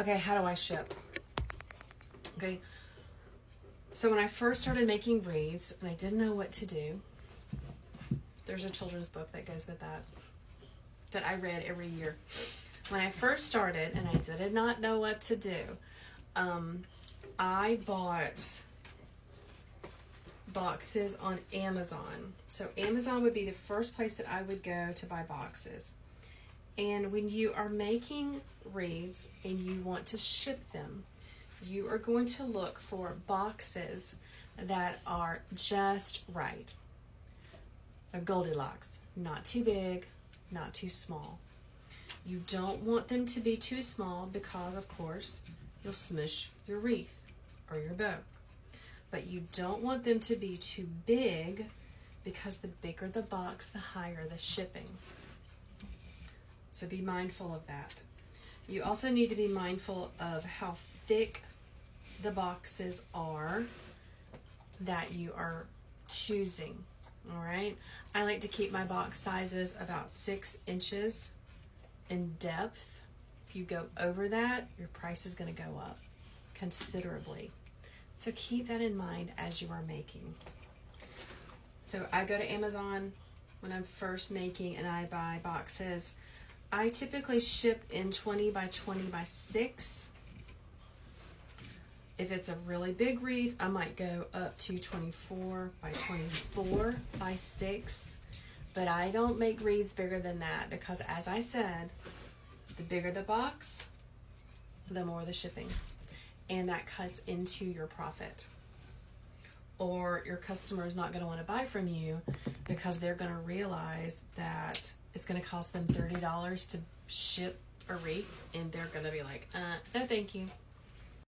Okay, how do I ship? Okay, so when I first started making wreaths and I didn't know what to do, there's a children's book that goes with that I read every year. When I first started and I did not know what to do, I bought boxes on Amazon. So Amazon would be the first place that I would go to buy boxes. And when you are making wreaths and you want to ship them, you are going to look for boxes that are just right. A Goldilocks, not too big, not too small. You don't want them to be too small because, of course, you'll smush your wreath or your bow. But you don't want them to be too big because the bigger the box, the higher the shipping. So be mindful of that. You also need to be mindful of how thick the boxes are that you are choosing. All right. I like to keep my box sizes about 6 inches in depth. If you go over that, your price is going to go up considerably. So keep that in mind as you are making. So I go to Amazon when I'm first making and I buy boxes. I typically ship in 20 by 20 by 6. If it's a really big wreath, I might go up to 24 by 24 by 6. But I don't make wreaths bigger than that because, as I said, the bigger the box, the more the shipping. And that cuts into your profit. Or your customer is not going to want to buy from you because they're going to realize that it's going to cost them $30 to ship a wreath, and they're going to be like, no thank you.